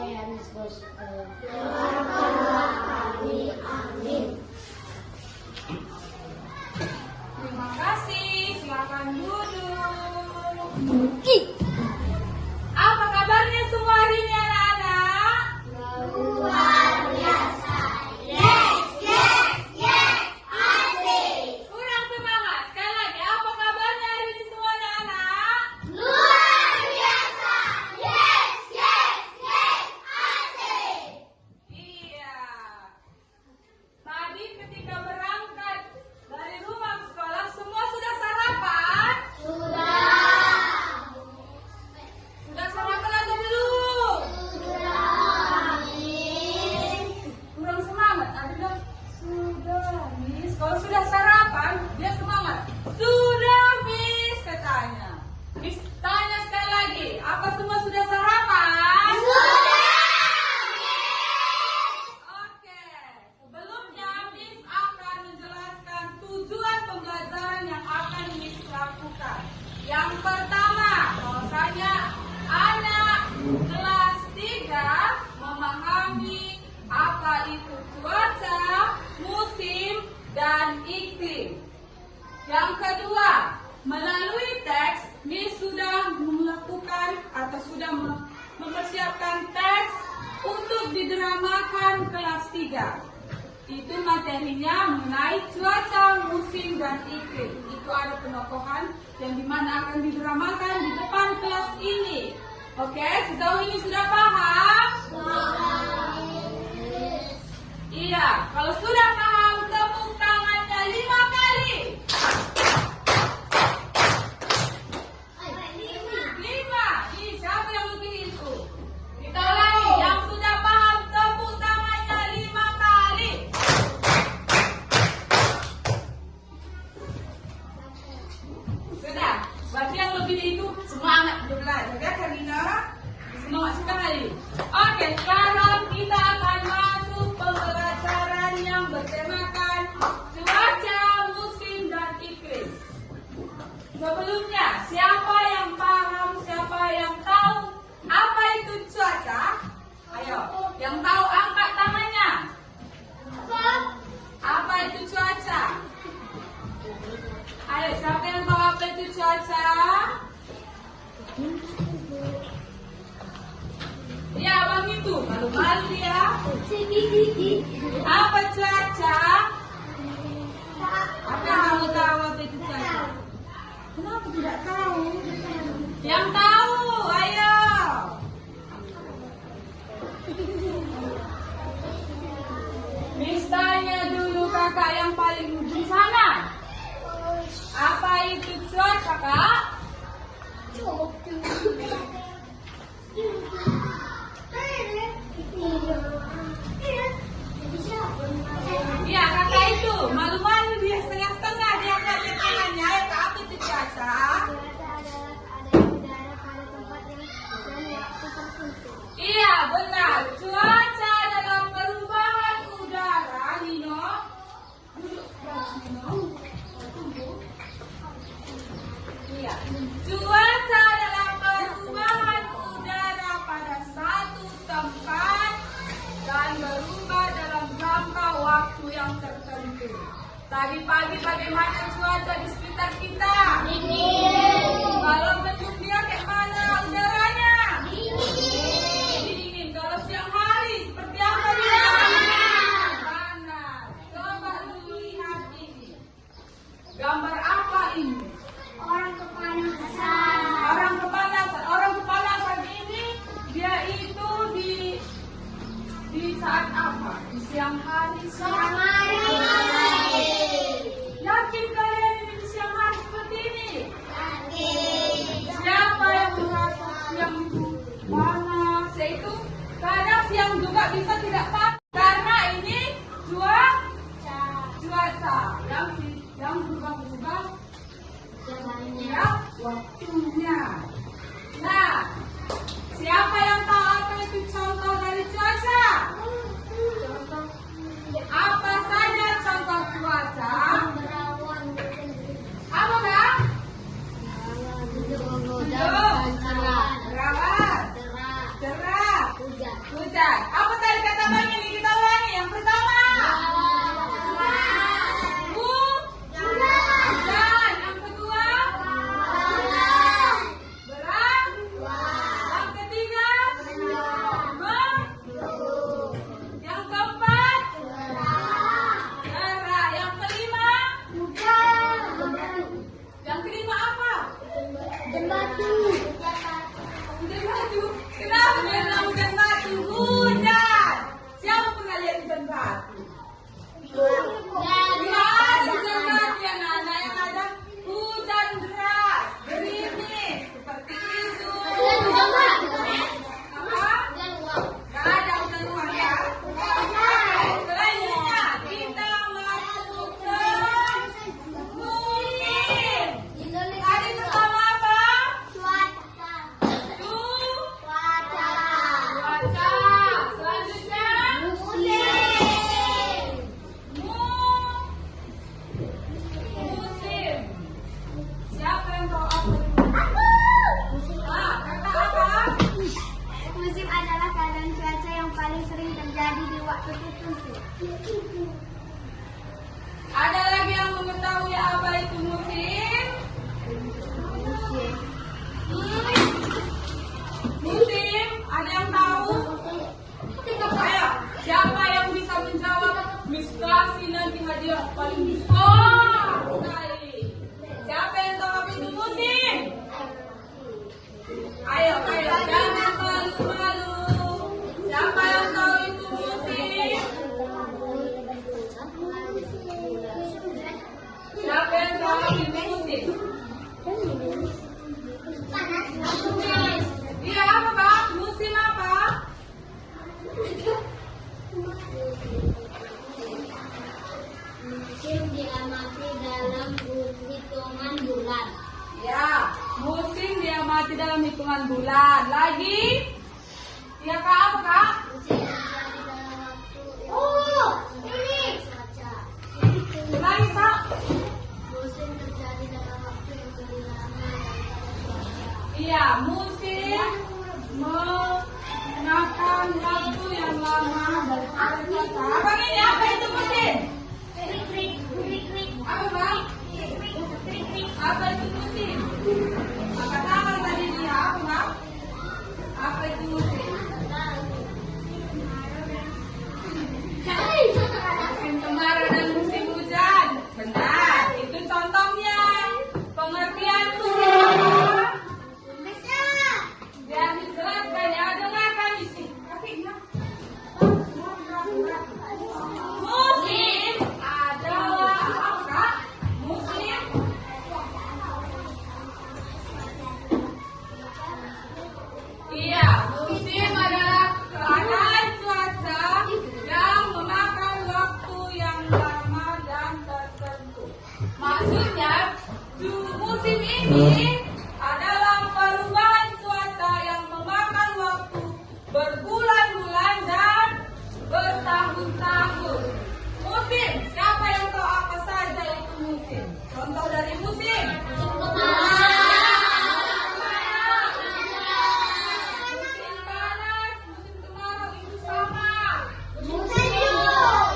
Yohanes Bosco. Terima kasih, silakan duduk. Apa kabarnya semua hari ini anak-anak? Luar biasa. Yes, yes, yes. Asik. Kurang semangat. Sekali lagi, apa kabarnya hari ini semua anak-anak? Luar biasa. Yes, yes, yes. Asik. Iya. Tadi ketika berangkat dari rumah ke sekolah, semua sudah sarapan? Sudah. Sudah sarapan atau belum? Sudah. Kurang semangat. Tadi bilang, sudah, Miss. Kalau sudah sarapan, dia semangat. Sudah, Miss, katanya. Miss tanya sekali lagi, apa semua sudah sarapan? Oke, sebelumnya Miss akan menjelaskan tujuan pembelajaran yang akan Miss lakukan. Yang pertama, bahwasanya anak kelas 3 memahami apa itu cuaca, musim, dan iklim. Yang kedua, melalui teks, Miss sudah melakukan atau sudah mempersiapkan teks untuk didramakan kelas 3. Itu materinya mengenai cuaca, musim, dan iklim. Itu ada penokohan yang dimana akan didramakan di depan kelas ini. Oke, sejauh ini sudah paham? Iya, kalau sudah paham, tepuk tangannya 5 kali. 5. Ih, siapa yang lebih itu? Kita ulangi, yang sudah paham, tepuk tangannya 5 kali. Sudah, berarti yang lebih itu semangat belajar ya Karina? Semangat sekali. Oke, sekarang kita akan masuk pembelajaran yang bertemakan cuaca, musim, dan iklim. Sebelumnya, siapa yang paham, siapa yang tahu apa itu cuaca? Ayo, yang tahu angkat tangannya. Apa itu cuaca? Ayo, siapa yang tahu apa itu cuaca? Ya, Bang itu. Malu-malu ya. Apa cuaca? Apa yang kamu tahu apa itu cuaca? Kenapa tidak tahu? Yang tahu, ayo. Miss tanya dulu kakak yang paling ujung sana. Apa itu cuaca, Kak? Iya, kakak itu. Malu-malu dia setengah-setengah. Dia angkat tangannya. Ayo, Kak, apa itu cuaca? Iya, benar. Cuaca adalah perubahan udara, Nino. Duduk, Nino. Iya. Cuaca adalah perubahan udara pada satu tempat dan berubah dalam jangka waktu yang tertentu. Tadi pagi bagaimana cuaca di sekitar kita? Kalau mendung dia kayak mana udaranya? Dingin. Kalau siang hari seperti apa dia? Panas. Coba dulu lihat ini. Gambar apa ini? Orang kepanasan. Orang kepanasan ini dia itu di saat apa? Di siang hari. Yakin kalian ini di siang hari seperti ini? Siapa yang merasa siang itu panas? Yaitu kadang siang juga bisa tidak panas karena ini cuaca yang berubah-ubah ya waktunya. Nah, siapa yang tahu apa itu contoh dari cuaca? Apa saja contoh cuaca? Apa, Kak? Berawan, cerah, hujan. hujan. Apa tadi kata Bang ini kita ulangi? Yang pertama. Hujan. Yang kedua. Berat. Yang ketiga. Yang keempat. Gerah. Yang kelima. Yang kelima apa? Hujan batu. Kenapa dia bilang hujan batu? Hujan. Siapa pernah lihat hujan batu? Tidak ada hujan batu yang ada. Yang ada hujan deras, gerimis, seperti itu. Apa? Gak ada hujan uang ya? Selanjutnya kita masuk ke musim. Tadi pertama apa? Cuaca. Selanjutnya musim. Siapa yang tahu apa itu? Kata apa? Musim adalah keadaan cuaca yang paling sering terjadi di waktu tertentu. Ada lagi yang mengetahui apa itu musim? Musim, ada yang tahu? Ayo, siapa yang bisa menjawab? Miss kasih nanti hadiah paling besar sekali. Siapa yang tahu apa itu musim? Ayo, jangan malu-malu. Siapa yang tahu itu musim? Siapa yang tahu itu musim? Iya, apa Pak? Musim apa? Musim diamati dalam hitungan bulan. Ya, musim diamati dalam hitungan bulan. Lagi? Ya Kak, apa Kak? Musim terjadi dalam waktu ini. cuaca. Lagi Kak? Musim terjadi dalam waktu yang lebih lama daripada cuaca. Iya, musim mengenakan waktu yang lama daripada cuaca. Apa ini? Apa itu musim? Apa Bang? Apa itu musim? Angkat tangan tadi dia. Apa Bang? Apa itu musim? Musim kemarau dan musim hujan. Benar, itu contohnya. Pengertian musim apa? Biar dijelaskan ya, dengarkan di sini. Musim adalah apa? Musim iya, musim adalah keadaan cuaca yang memakan waktu yang lama dan tertentu. Maksudnya, musim ini adalah perubahan cuaca yang memakan waktu berbulan-bulan dan bertahun-tahun. Musim, siapa yang tahu apa saja itu musim? Contoh dari musim. Musim panas, musim kemarau itu sama.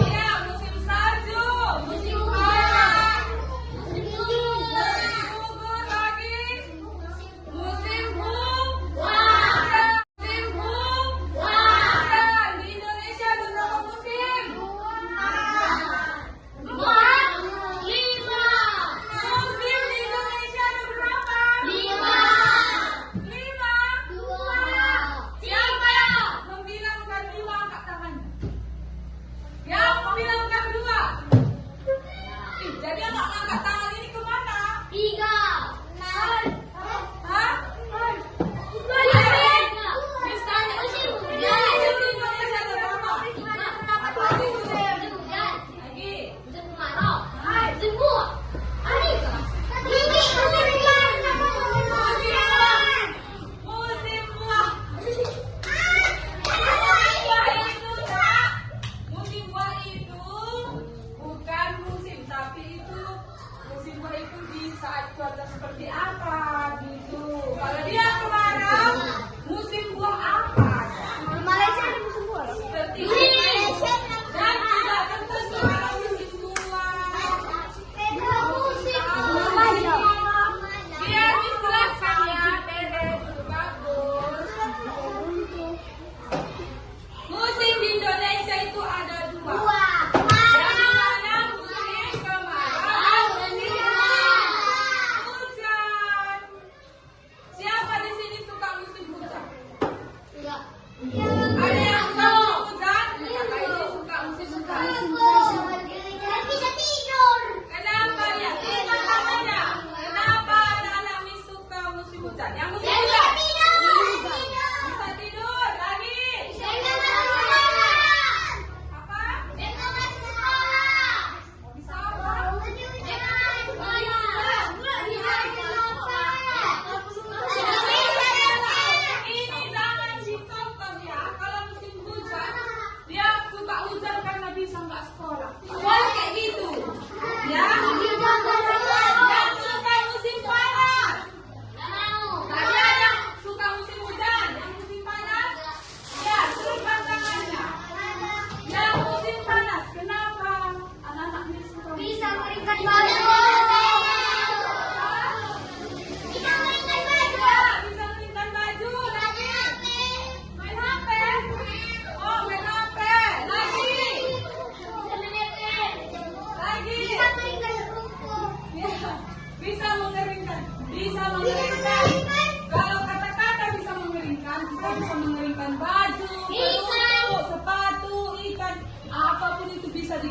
Iya, musim salju, musim panas, musim gugur lagi.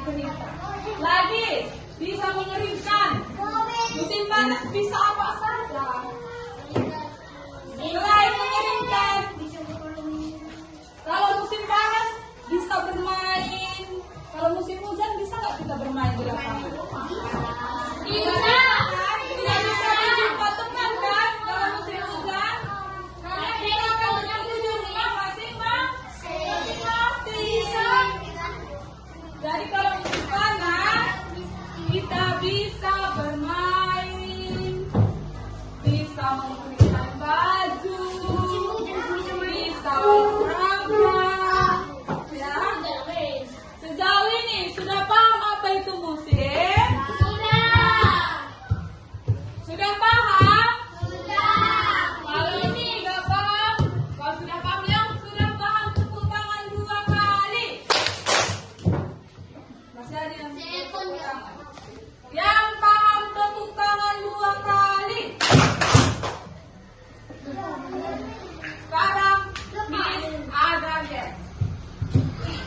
dikeringkan. Lagi, bisa mengeringkan. Musim panas bisa apa saja. Selain mengeringkan, kalau musim panas bisa bermain. Kalau musim hujan bisa nggak kita bermain di lapangan? Bisa. Tidak bisa berjumpa teman kan? Kalau musim hujan, karena kita akan berkumpul di rumah masing-masing. Jadi kalau musim panas kita bisa bermain, bisa mengeringkan baju, bisa olahraga. Ya. Sejauh ini sudah paham apa itu musim? Sudah paham? Kalau ini nggak paham, kalau sudah paham yang sudah paham tepuk tangan 2 kali. Masih ada yang tepuk tangan? Yang paham tepuk tangan 2 kali. Sekarang Miss ada guys.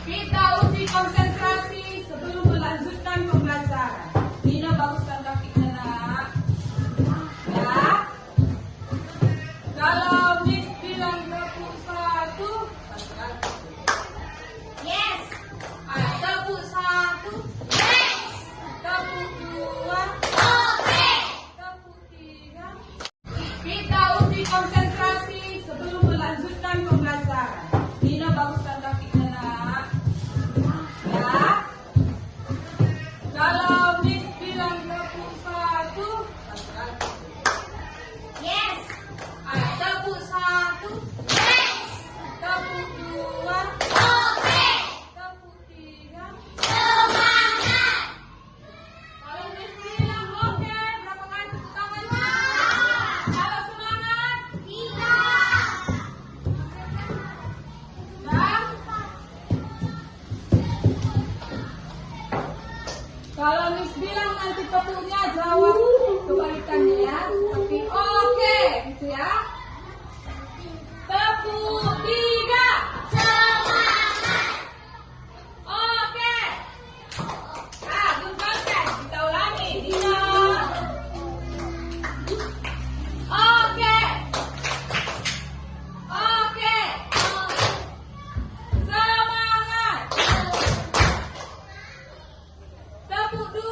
Kita uji konsentrasi sebelum melanjutkan pembelajaran. Nina baguskan kakinya nak. Ya. Kalau Miss bilang tepuk 1, Yes. tepuk 1, tepuk 2, Okay. tepuk 3. Kita uji konsentrasi sebelum melanjutkan pembelajaran. Nina baguskan kakinya nak. Ya. Kalau Miss bilang tepuk 1, Yes. tepuk 1, tepuk 2, Okay. tepuk 3. Semangat. Kalau Miss bilang oke, berapa kali tepuk tangannya? Kalau semangat, Tiga. ya. Kalau Miss bilang nanti tepuknya jawab kebalikannya ya, seperti oke, gitu ya. Tepuk 3. Semangat. Oke. Gempalkan. Kita ulangi. Dina. Oke. Oke. Semangat. Tepuk 2.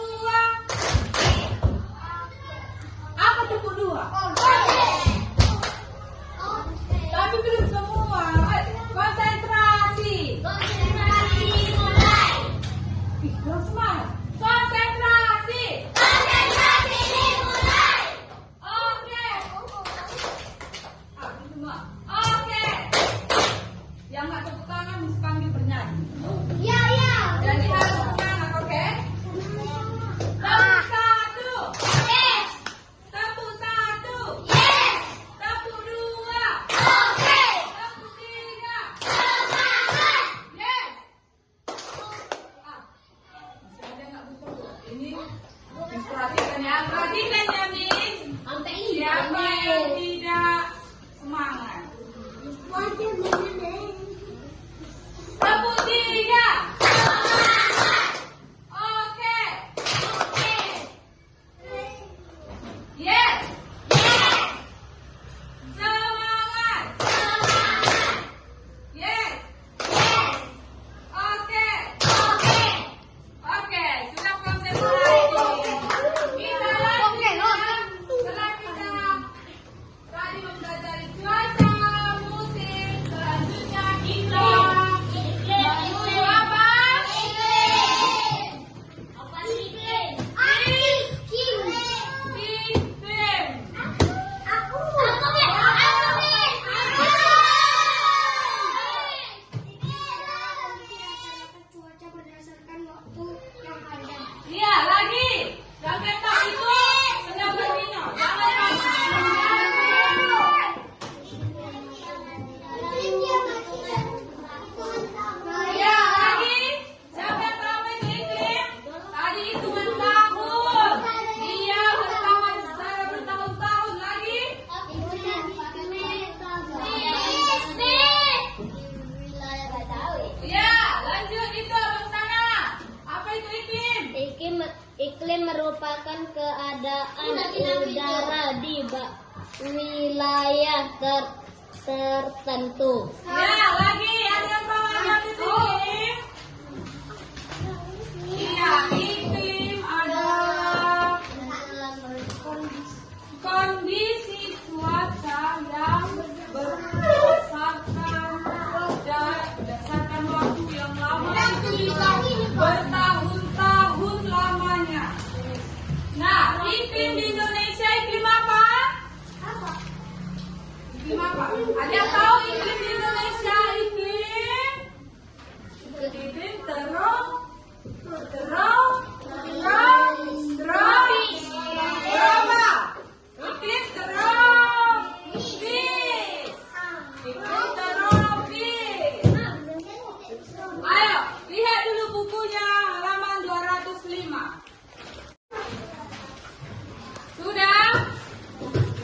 Apa tepuk 2? Okay. Tapi belum semua. keadaan udara di wilayah tertentu. Ya, lagi ada yang bawahnya di sini. Iya, iklim adalah kondisi cuaca yang berdasarkan waktu yang lama bertahun-tahun lamanya. Nah, iklim di Indonesia iklim apa? Iklim apa? Ada yang tahu iklim di Indonesia iklim tropis. Berapa? Iklim tropis. Iklim tropis. Ayo, lihat dulu bukunya halaman 205. Sudah?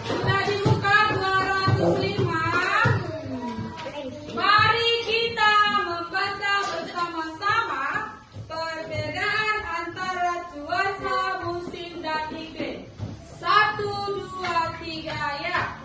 Sudah dibuka 205. Mari kita membaca bersama-sama perbedaan antara cuaca, musim, dan iklim. 1, 2, 3, ya.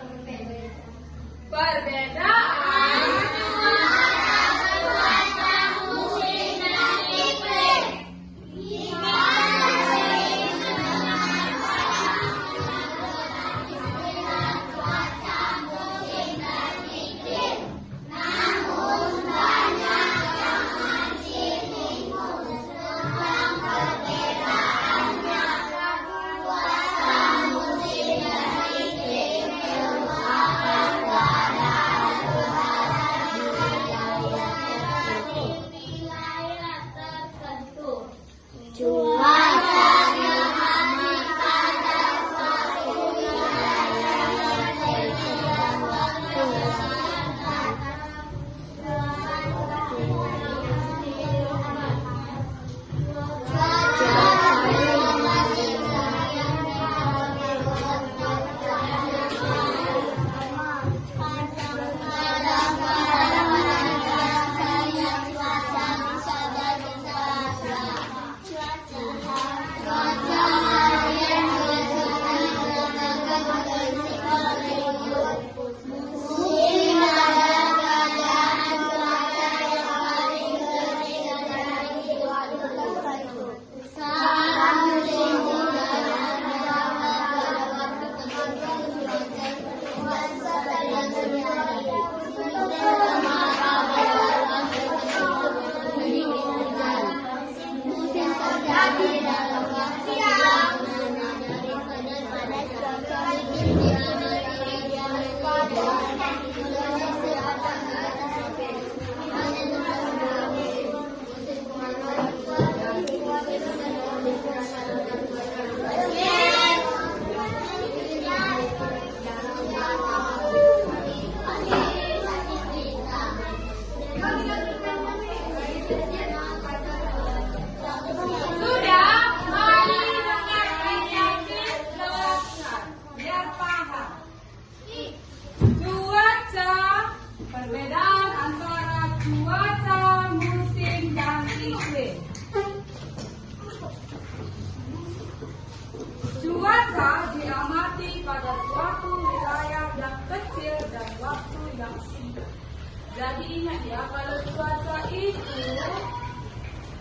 Perbedaan cuaca, musim, dan iklim. Cuaca diamati pada suatu wilayah yang kecil dan waktu yang singkat. Jadi ingat ya, kalau cuaca itu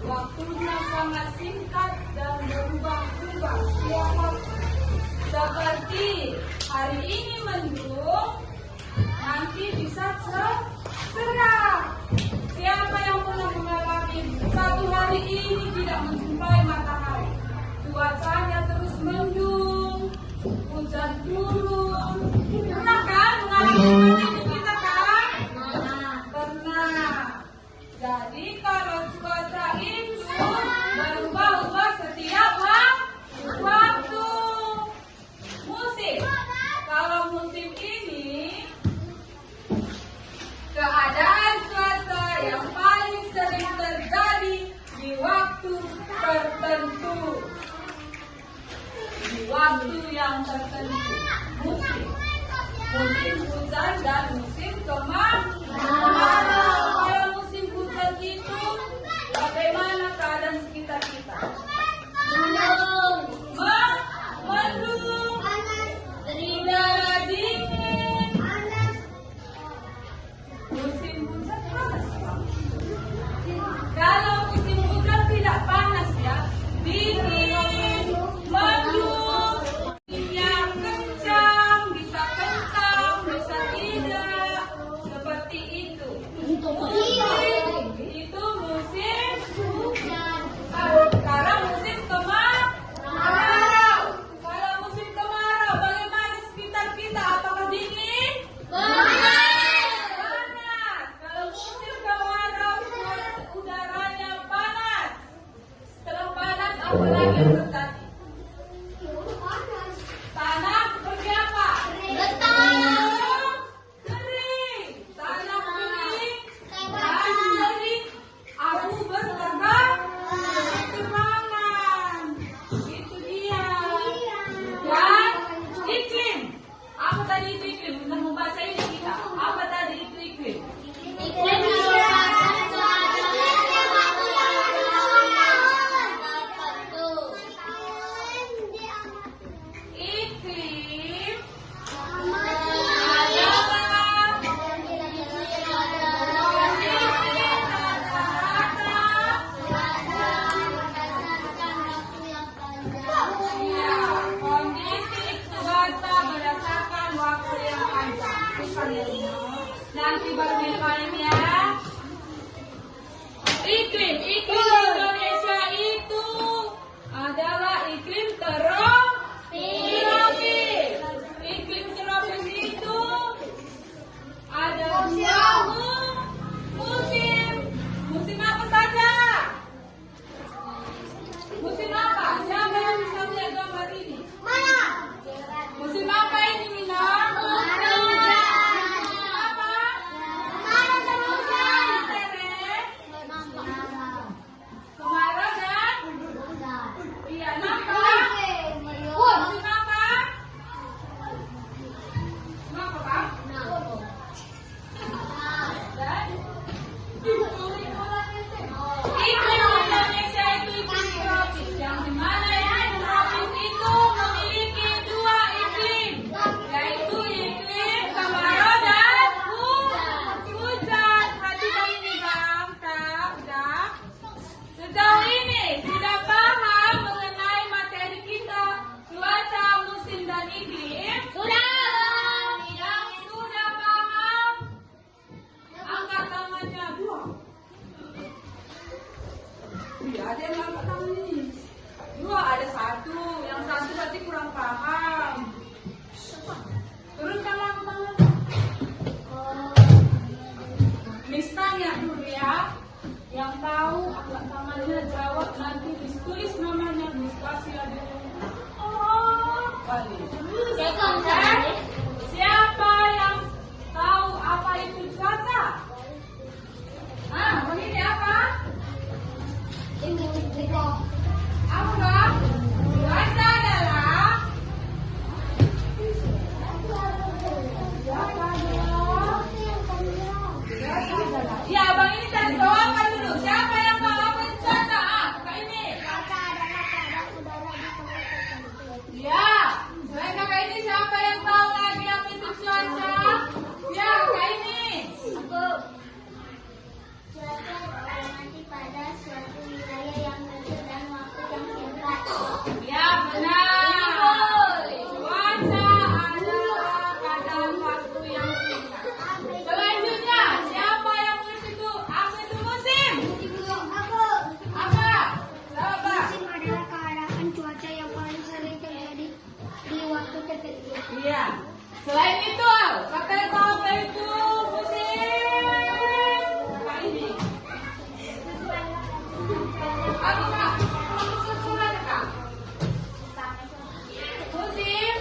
waktunya sangat singkat dan berubah-ubah setiap waktu. Seperti hari ini mendung, nanti bisa cerah. Siapa yang pernah mengalami satu hari ini tidak menjumpai matahari? Cuacanya terus mendung, hujan turun. Pernah kan mengalami seperti itu kita kan? Pernah. Jadi kalau cuaca itu berubah-ubah setiap waktu. Musim. Kalau musim ini keadaan cuaca yang paling sering terjadi di waktu tertentu. Di waktu yang tertentu. Musim hujan dan Apa lagi yang terjadi? Tanah seperti apa? Kering. Tanah kering dan kering. Abu berwarna keterangan. Itu dia. Dan iklim. Apa tadi itu iklim? Kita membaca ini kita. Apa tadi itu iklim? Iklim kondisi cuaca berdasarkan waktu yang panjang. Nanti baru main ya. Iklim Indonesia itu adalah iklim tropis. Iklim tropis itu ada dua musim. Musim apa saja? Musim apa? Siapa yang bisa melihat gambar ini? Musim apa ini, Mina? Kemarau dan iya, nampak. Musim apa? Kenapa, Pak? Dan iklim Indonesia itu iklim tropis, yang dimana iklim tropis itu memiliki dua iklim, yaitu iklim kemarau dan hujan. Perhatikan ini, Bang. Kak, udah. Sejauh ini sudah paham mengenai materi kita, cuaca, musim, dan iklim? Sudah. Yang sudah paham, angkat tangannya 2. Iya, ada yang angkat tangan ini. 2, ada 1. Yang 1 berarti kurang paham. Turunkan tangan. Miss tanya dulu ya. Yang tahu angkat tangannya, jawab, nanti ditulis namanya, Miss kasih ada. Balik. Siapa yang tahu apa itu cuaca? Begini apa? Apa? Cuaca adalah ya, Abang ini cari jawaban dulu. Siapa yang tahu apa itu cuaca? Kakak ini. Ya, selain kakak ini siapa yang tahu lagi apa itu cuaca? Ya, kakak ini. Cuaca adalah nanti pada suatu wilayah yang teduh dan waktu yang singkat. Ya, benar. Cuaca adalah keadaan waktu yang singkat. Selanjutnya, siapa yang mengerti itu? Apa itu musim? Apa? Apa? Musim adalah keadaan cuaca yang paling sering terjadi di waktu tertentu. Iya. Selain itu, kakak tahu apa itu musim? Apa ini? Apa, Kak? Surat, Kak. Musim?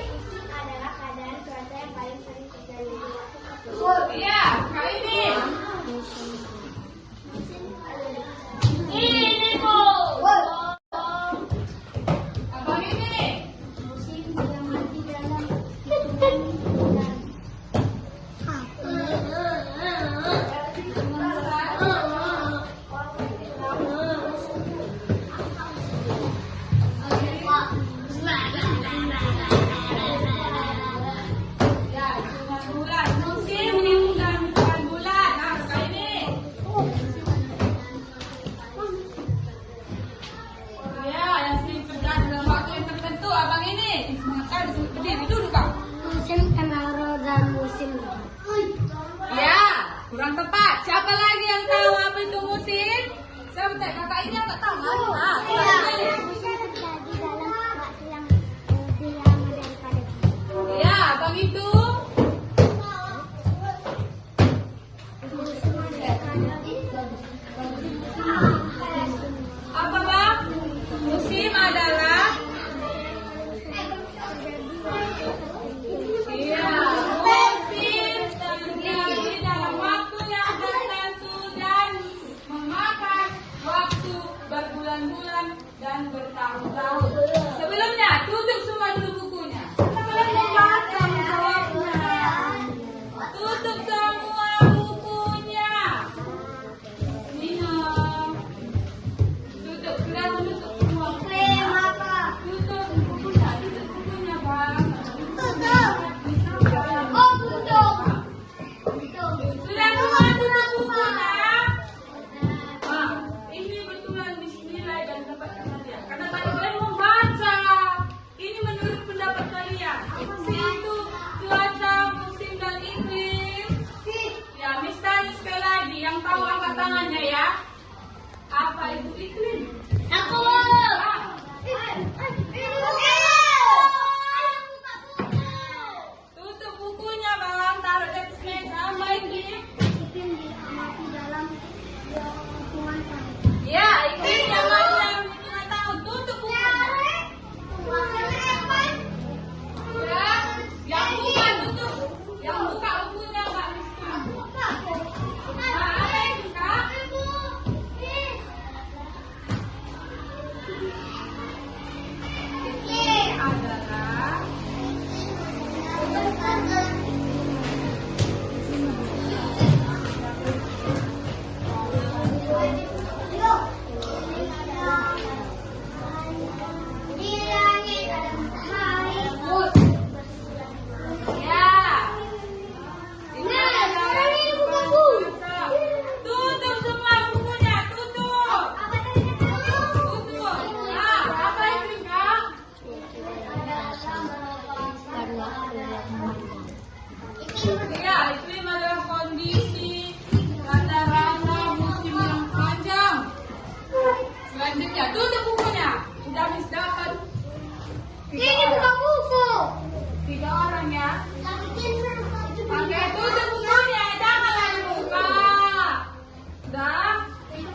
Adalah keadaan cuaca yang paling sering terjadi di waktu tertentu. Iya, Kak ini. Ini, Bu. Abang ini. Musim yang nanti dalam hitungan bulan. Ya, hitungan bulan. Musim hitungan bulan. Nah, Kak ini. Ya, yang sering terjadi dalam waktu yang tertentu. Abang ini. Semangat kali, berdiri dulu, Kak. Musim kemarau dan musim Ya, kurang tepat. Siapa lagi yang tahu apa itu musim? Siapa tahu? Kakak ini yang tak tahu. Nah, bisa terjadi dalam waktu yang lebih lama daripada itu. ya, abang itu. Apa, Bang? Musim berbulan-bulan, dan bertahun-tahun. Sebelumnya, tutup semua dulu bukunya. Karena kalian mau baca menjawabnya. Tutup semua bukunya. Minum. Tutup, sudah menutup semua. Tutup bukunya, Bang. Sudah semua tutup bukunya. Ini betulan bismillah dan dapat kalian. Karena tadi kalian membaca. Ini menurut pendapat kalian. Itu cuaca, musim dan iklim. Ya, misalnya sekali lagi yang tahu angkat tangannya ya. Apa itu iklim? Aku. Tutup bukunya, Bang. Taruh di atas meja. Apa ini? Iklim diamati dalam hitungan tahun. Ya, iklim yang ada hitungan tahun. Tutup bukunya. Ya, yang buka tutup. Yang buka bukunya Mbak Rizka. Apa itu, Kak? Ini adalah Di langit ada matahari. ya. Nah, sekarang ini buku. Tutup semua bukunya, tutup. Apa tadi kata Tutup. Nah, apa itu, Kak? Ya, iklim adalah kondisi rata-rata musim yang panjang. Selanjutnya, tutup bukunya. Sudah Miss dapat Ini bukan buku. 3 orang ya. Tapi Oke, tutup bukunya, janganlah dibuka. Dah.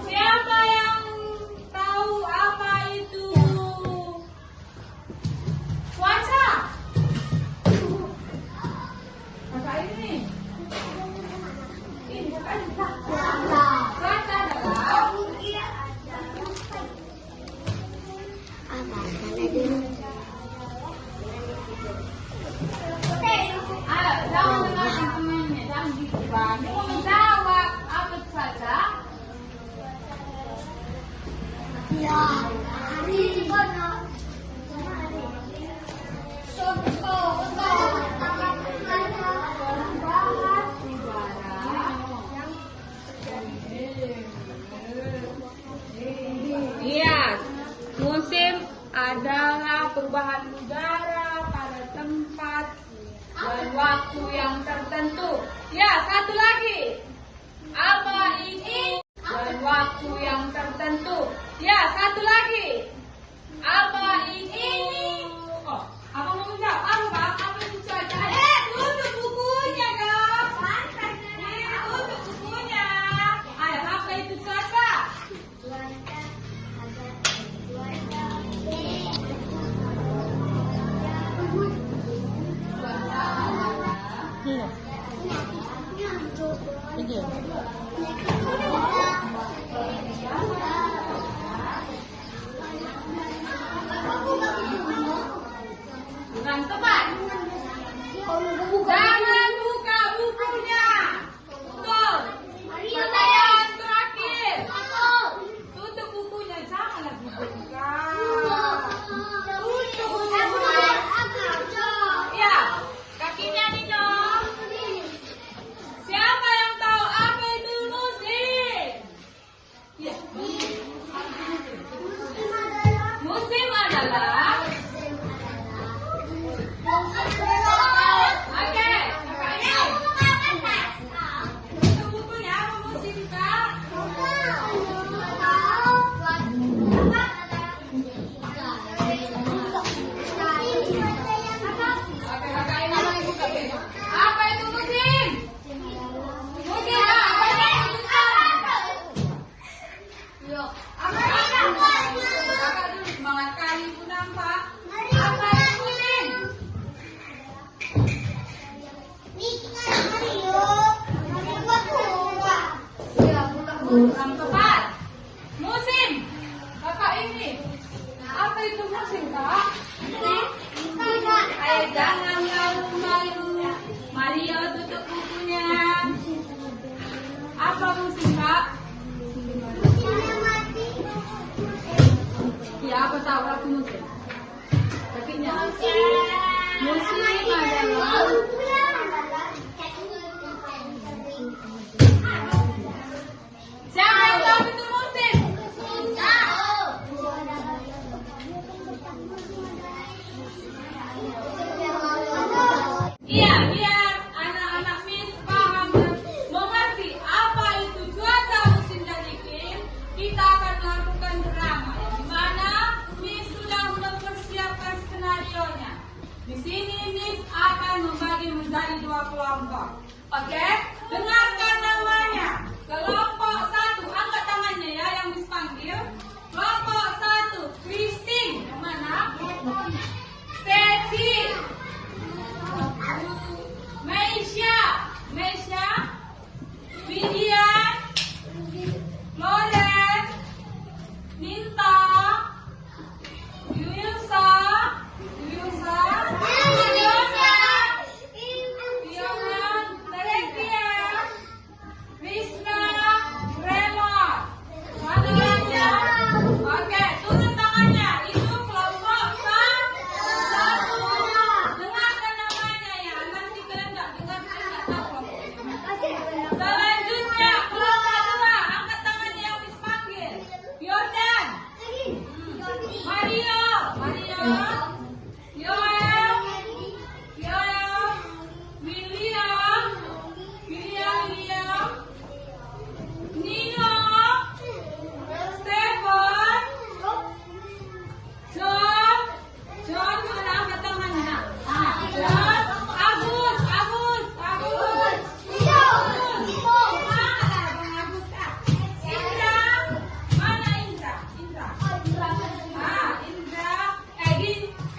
Siapa yang tahu apa itu cuaca? Apa ini? Ini bukan cuaca adalah jangan dengarkan temannya, jangan dibuka. Dia mau menjawab apa itu cuaca? ya, hari di mana? Iya, musim adalah perubahan udara pada tempat dan waktu yang tertentu. Ya, satu lagi. Apa ini? Dan waktu yang tertentu. Ya, satu lagi. Apa ini? Oh, apa mau menjawab? Apa? Apa itu cuaca? Tutup bukunya dong. Tutup bukunya. Ayo, apa itu cuaca? Bukan tepat. Jangan buka bukunya. Betul. Pertanyaan terakhir. Tutup bukunya, janganlah dibuka. Tutup bukunya. Ya, kakinya Nino. Siapa yang tahu apa itu musim? Ya. Musim adalah. Oke, tutup bukunya. Apa musim, Kak? Oke, kakak ini lagi buka. Apa itu musim? Musim apa ini? Apa ini? Kakak dulu semangat kali itu nampak. Apa itu musim? Kurang tepat. Musim musim? Kakinya. Musim adalah siapa yang tahu itu musim? Iya, biar anak-anak Miss paham dan mengerti apa itu cuaca musim dan iklim, kita akan melakukan drama di mana Miss sudah mempersiapkan skenario-nya. Di sini Miss akan membagi menjadi 2 kelompok. Oke? Dengarkan namanya. Kelompok 1, angkat tangannya ya yang Miss panggil. Kelompok 1, Christine. Yang mana? Ceci. Meisha, Vivian, Loren, Ninta, Yulsa, Fiona, Teresia, Rizna, Rema. Satu lagi. Oke, turun tangannya. Itu kelompok 1. Dengarkan namanya ya. Nanti kalian nggak dengar, kalian nggak tahu kelompoknya. Selanjutnya kelompok 2, angkat tangannya yang Miss panggil. Yordan, Mario, Yoel, William, Nino, Stephen, John, mana angkat tangannya? John, Agus. Indra, mana Indra?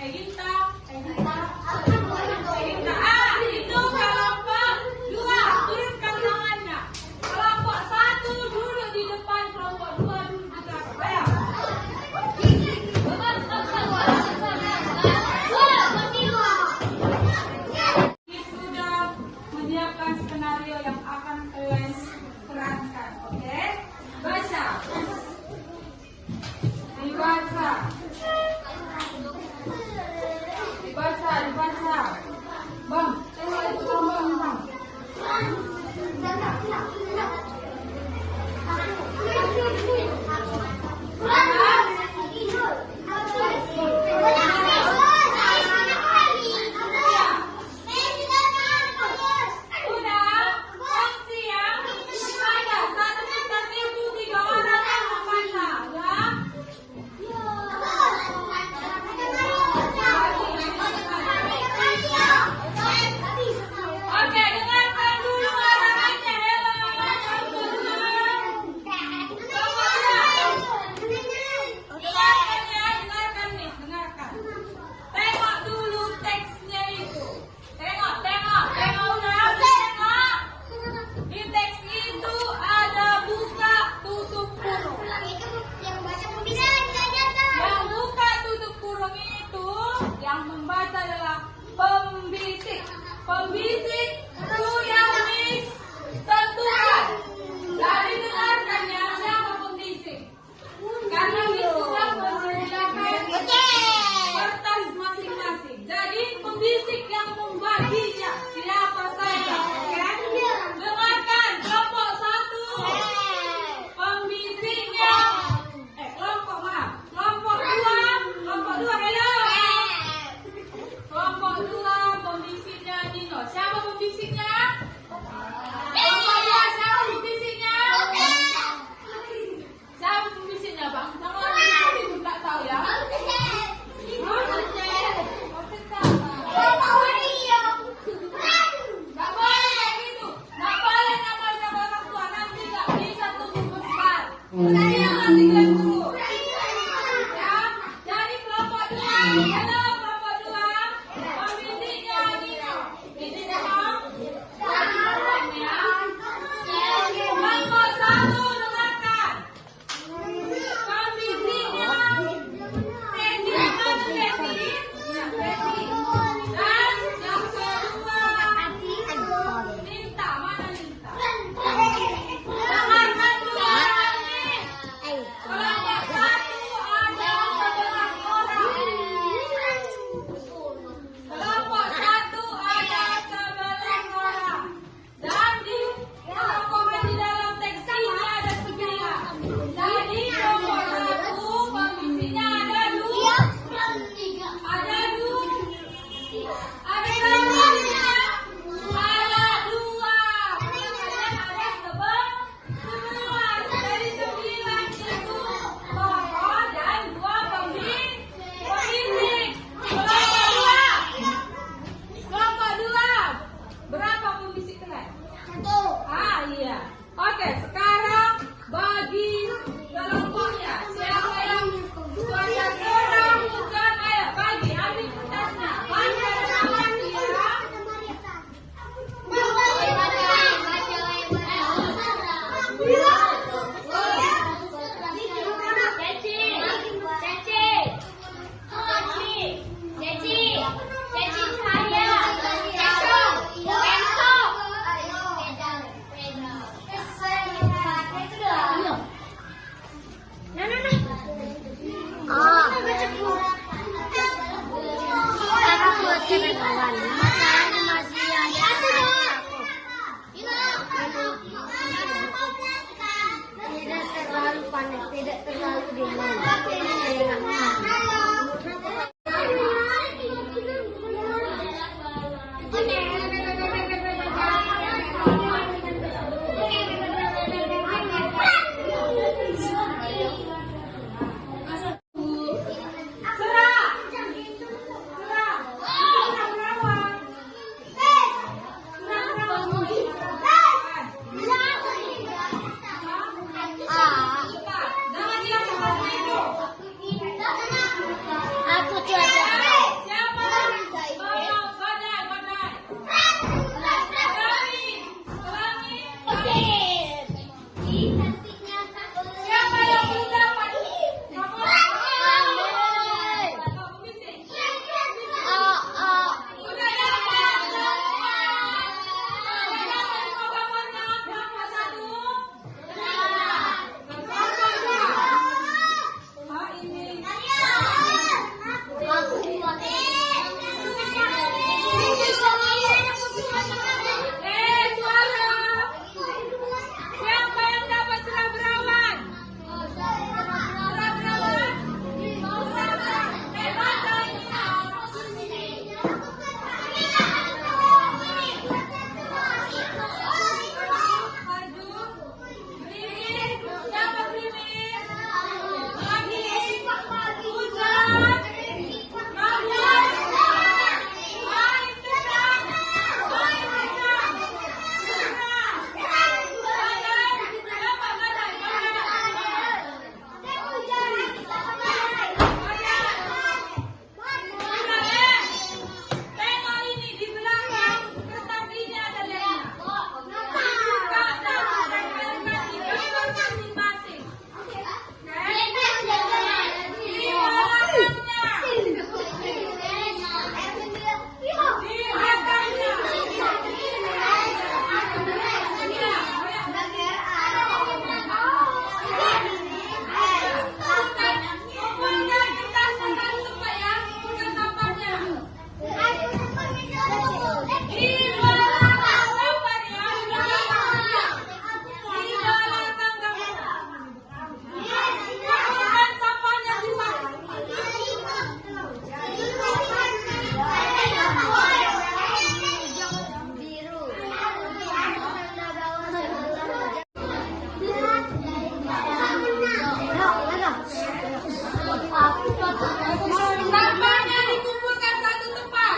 Eginta. Itu kelompok 2, turunkan tangannya. Kelompok 1 duduk di depan, kelompok 2 duduk di belakang. Ayo. Ini sudah menyiapkan skenario yang akan kalian perankan, oke? Baca. Dibaca. Bang, tengok itu gambarnya, Bang. Oke, dengarkan dulu arahannya, dengarkan. Tengok dulu teksnya itu. Tengok. Di teks itu ada buka tutup kurung. Yang buka tutup kurung itu, yang membaca adalah pembisik. Pembisik itu yang Miss tentukan. Jadi dengarkan ya, siapa pembisik? Karena Miss sudah menyediakan kertas masing-masing. Jadi pembisik yang membaginya siapa saja, oke? Dengarkan kelompok 1. Pembisiknya kelompok 2, hello. Kelompok 2 pembisiknya Nino. Siapa pembisik? kawan. Masalahnya masih ada aku. Tidak terlalu panas, tidak terlalu dingin. Aku cuaca. Sampahnya dikumpulkan satu tempat.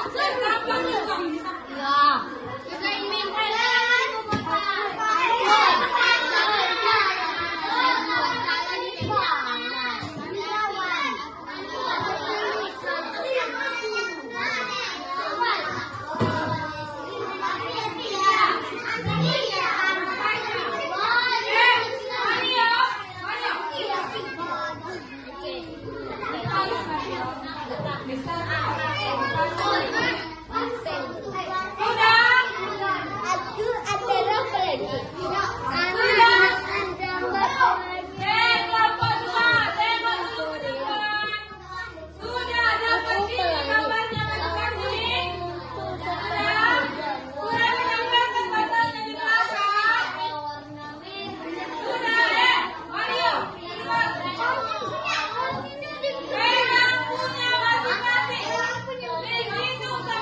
Di situ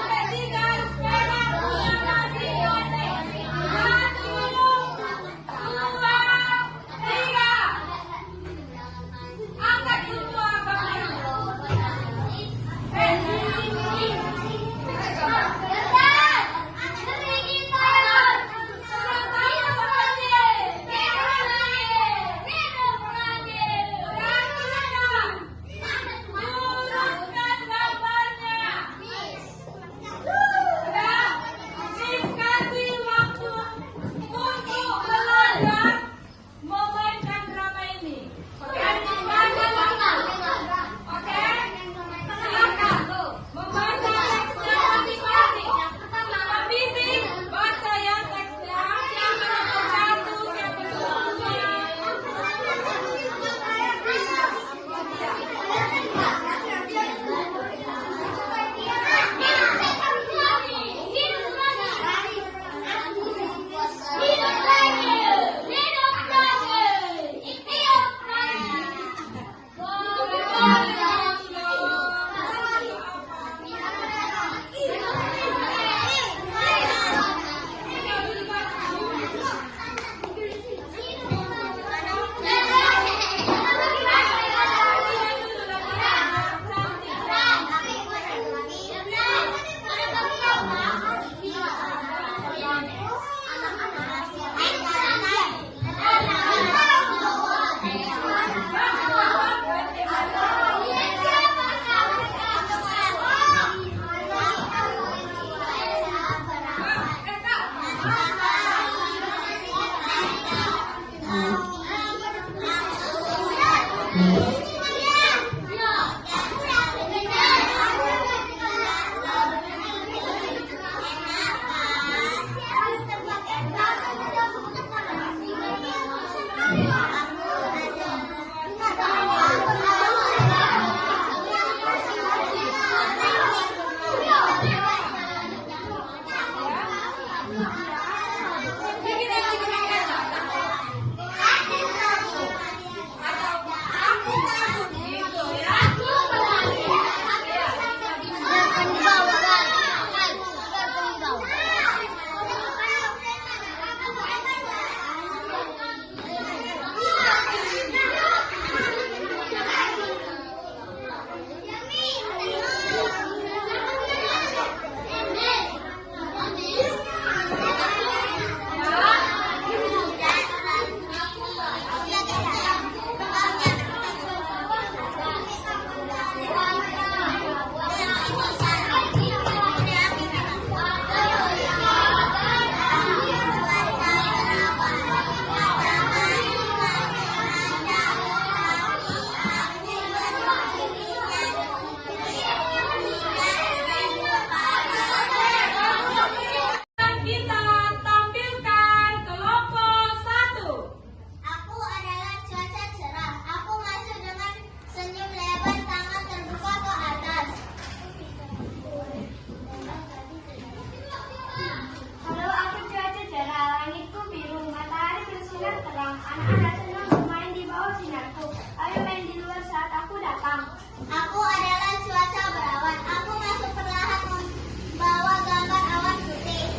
Anak-anak senang bermain di bawah sinarku. Ayo main di luar saat aku datang. Aku adalah cuaca berawan. Aku masuk perlahan membawa gambar awan putih.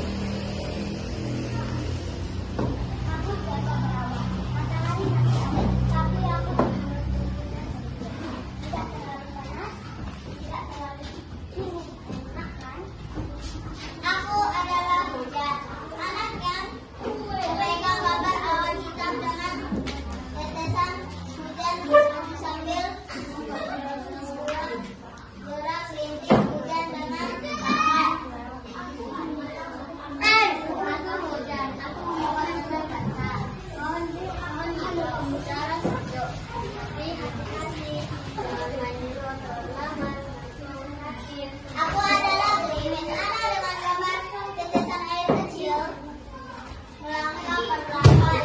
Aku cuaca berawan. Matahari masih ada, tapi aku tidak terlalu panas, tidak terlalu dingin. Enak kan? Aku adalah hujan. Anak yang memegang gambar awan hitam dengan tetesan hujan sambil gerak rintik hujan dengan tangan. Aku hujan. Aku membawa surat basah. Mohon bicara sejuk. Hati-hati. Aku adalah gerimis. Anak dengan gambar tetesan air kecil melangkah perlahan.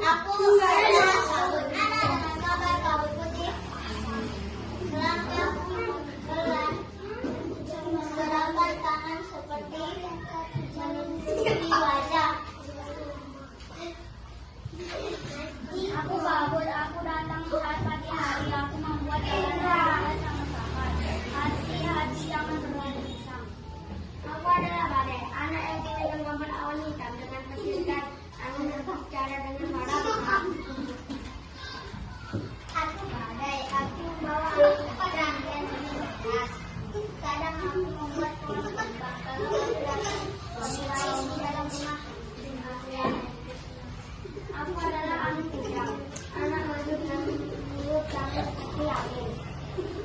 Aku adalah kabut. Anak dengan gambar kabut putih melangkah pelan, menggerakkan tangan seperti menunjuki wajah. Aku kabut, aku datang saat pagi hari. Aku membuat jalan sama-sama. Hati-hati jangan bermain pisang. Aku adalah badai, anak yang memegang gambar awan hitam dengan pesisir angin berbicara dengan marah. Aku badai. Aku membawa angin kencang dan angin keras. Kadang aku membuat pohon bakal bergerak berlari di dalam rumah. Aku adalah angin kencang, anak maju dan meniup langit seperti angin.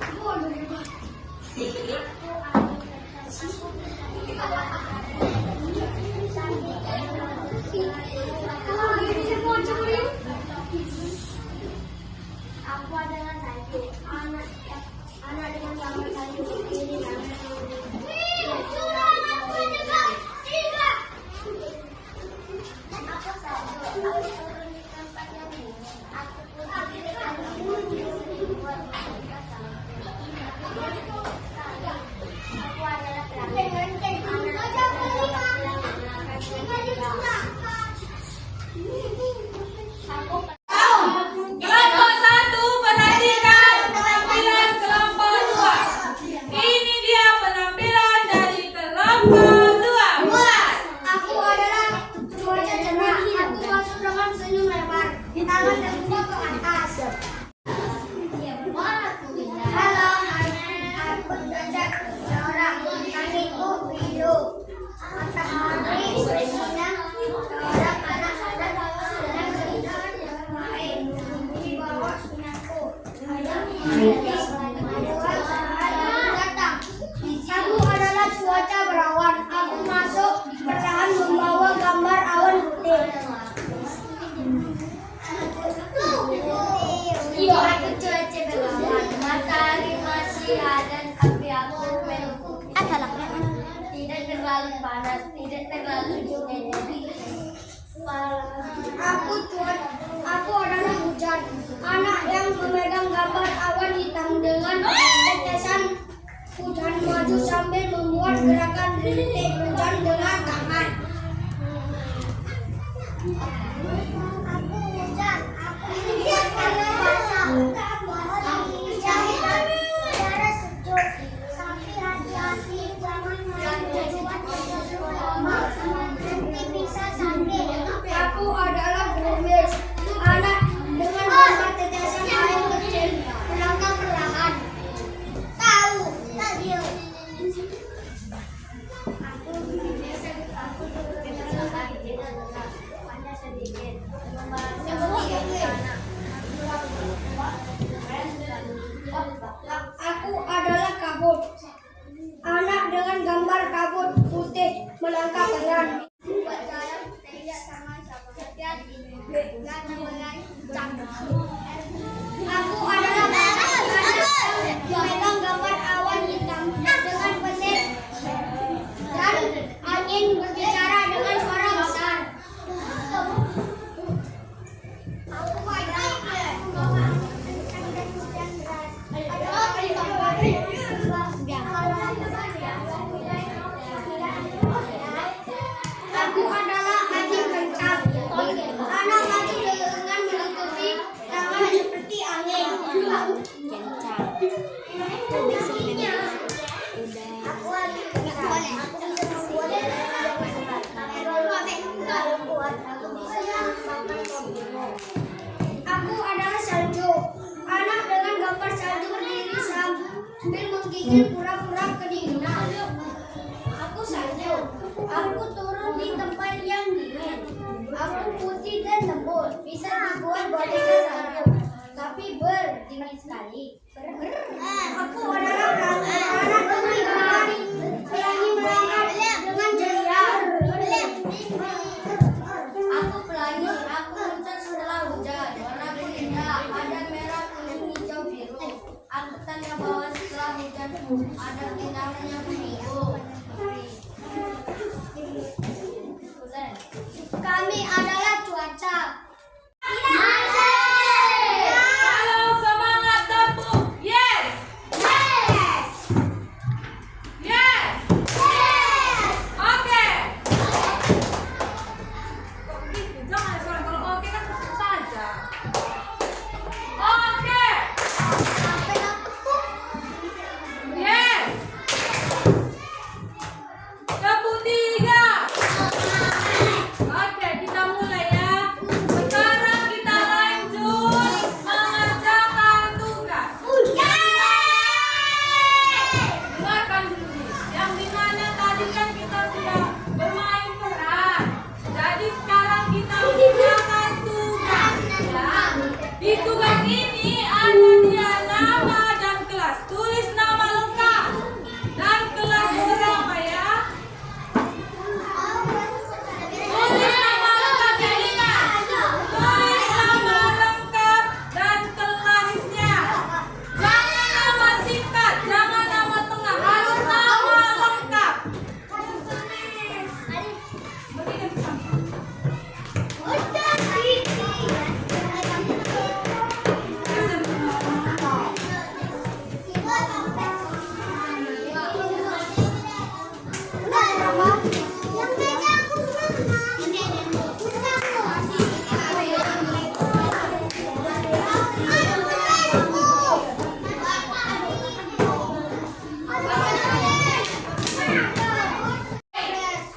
Aku angin kencang. Aku adalah salju, anak dengan gambar salju ini. derajat. Seorang langitku biru. Matahari bersinar. Seorang anak-anak sedang bermain. Di bawah sinarku ada datang. Aku adalah cuaca berawan. Aku masuk perlahan membawa gambar awan putih. Iya, aku cuaca berawan. Matahari masih ada, tapi aku tidak terlalu panas, tidak terlalu dingin. Aku adalah hujan. Anak yang memegang gambar awan hitam dengan tetesan hujan maju sambil membuat gerakan rintik hujan dengan tangan. Aku hujan. Aku hujan karena basah. Hujan udara sejuk. Tapi hati-hati jangan nanti bisa sakit. Aku adalah gerimis. Anak dengan gambar tetesan air kecil melangkah perlahan. Tahu. Aku adalah kabut. Anak dengan gambar kabut putih melangkah pelan. Aku adalah memegang gambar awan hitam dengan petir dan angin berbicara dengan suara besar. Aku adalah angin kencang. Anak maju dengan menutupi tangan seperti angin. Aku adalah salju. Anak dengan gambar salju berdiri sambil menggigit pura-pura kedinginan. Aku salju. Aku turun di tempat yang dingin. Aku putih dan lembut. Bisa dibuat boneka salju. Tapi berdingin sekali. Aku adalah pelangi. Anak dengan gambar pelangi melangkah dengan ceria. Aku pelangi. Aku muncul setelah hujan. Warna berindah. Ada merah, kuning, hijau, biru. Aku tanda bahwa setelah hujan ada indahnya minggu. Kami adalah cuaca. Halo, semangat tepuk. Yes. Yes. Oke. Jangan suara kalau oke kan tentu saja. Oke. Yes. Tepuk 3. Oke, kita mulai ya. Sekarang kita lanjut mengerjakan tugas. Dengarkan dulu nih. Yang dimana tadi kan kita sudah bermain peran. Jadi sekarang kita mengerjakan tugas. Ya. Di tugas ini ada dia nama dan kelas. Tulis nama lengkap dan kelas berapa ya. Tulis nama lengkap ya Lina. Tulis nama lengkap dan kelasnya. Jangan nama singkat, jangan nama tengah, harus nama lengkap.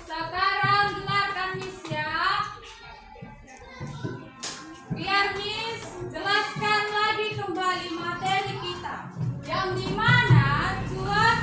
Sekarang dengarkan Miss ya. Biar Miss jelaskan lagi kembali materi kita. Yang dimana cuaca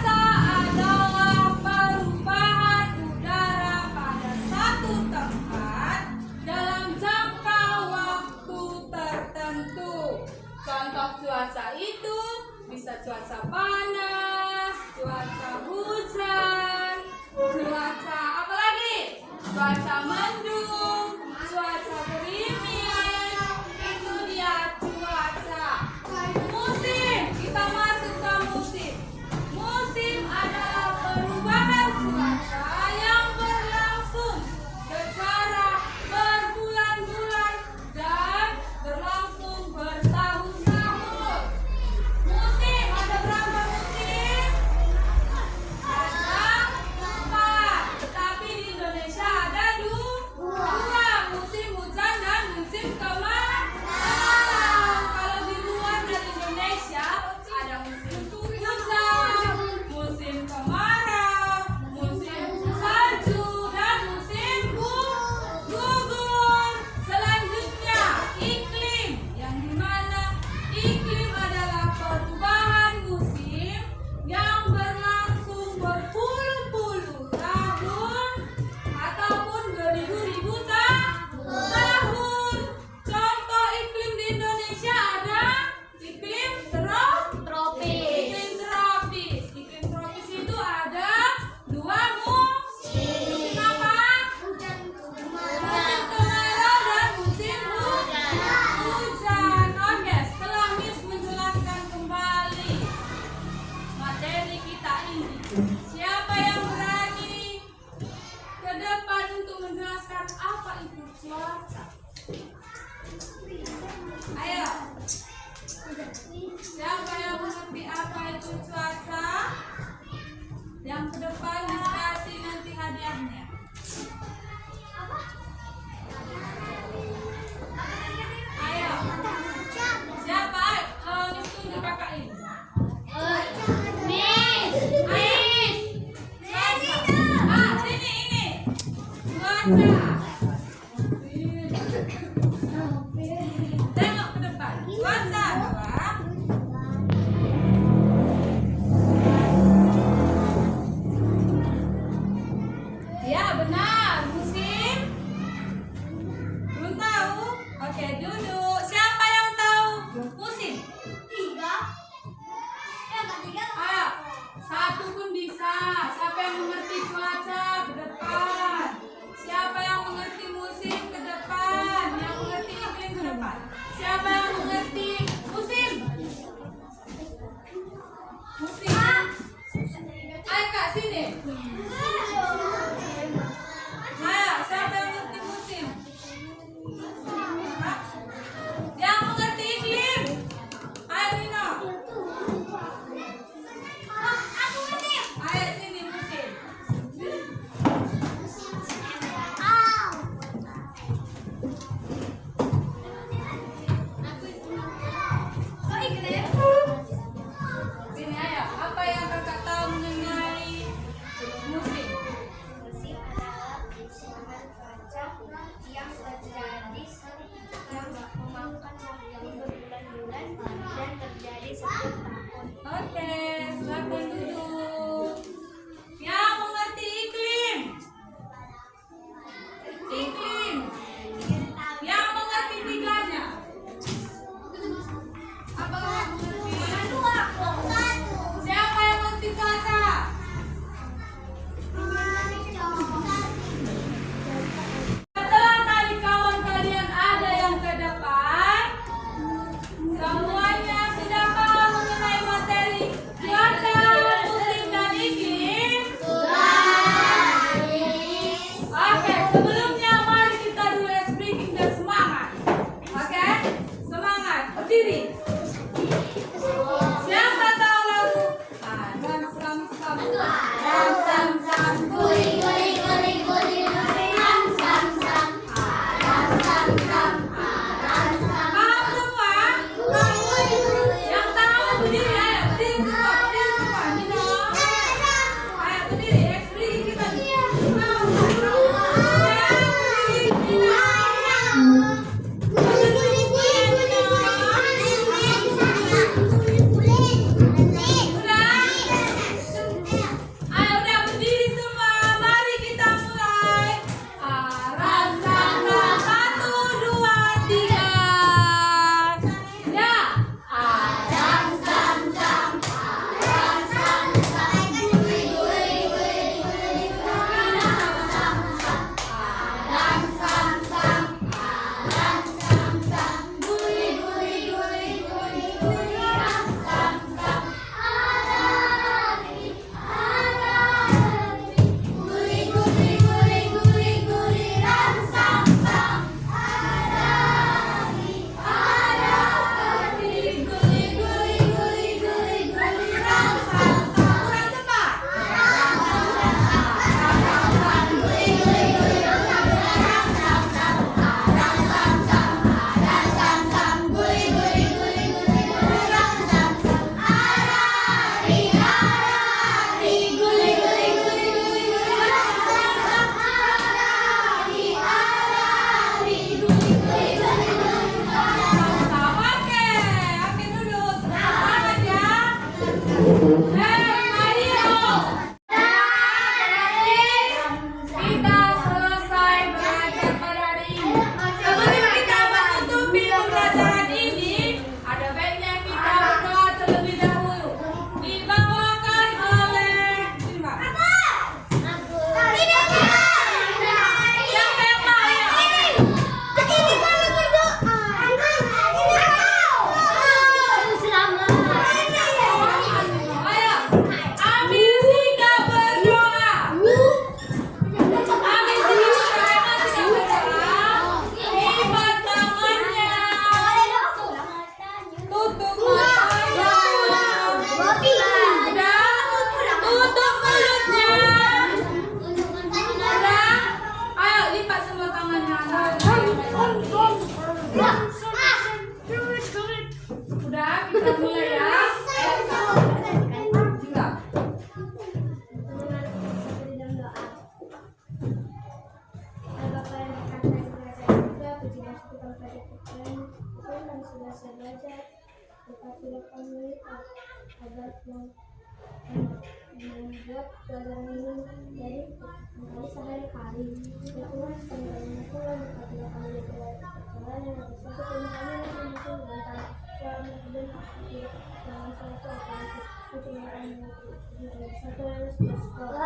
Siapa yang berani ke depan untuk menjelaskan apa itu cuaca? Ayo. Siapa yang mengerti apa itu cuaca? Yang ke depan dikasih nanti hadiahnya. Ayo. Siapa? Miss tunjuk kakak ini. Sini ini. Cuaca. Tengok ke depan. Cuaca adalah ya benar, musim. Belum tahu? Oke, duduk. Siapa yang tahu musim? Ayo, satu pun bisa. Siapa yang mengerti cuaca ke depan? Siapa yang mengerti musim ke depan? Yang mengerti iklim ke depan? Siapa yang mengerti musim? Musim. Ayo kak sini. Ayo, siapa yang mengerti musim? Hah? Yang mengerti iklim? Ayo Nino. Ayo sini musim. Sini ayo. Apa yang kakak tahu mengenai setiap pelajaran ini dari kembali sehari-hari. Ya Tuhan, semoga pula berkatilah kami di perjalanan yang bersatu kami masing-masing dengan tanah suara dan hati dalam suatu apa itu yang satu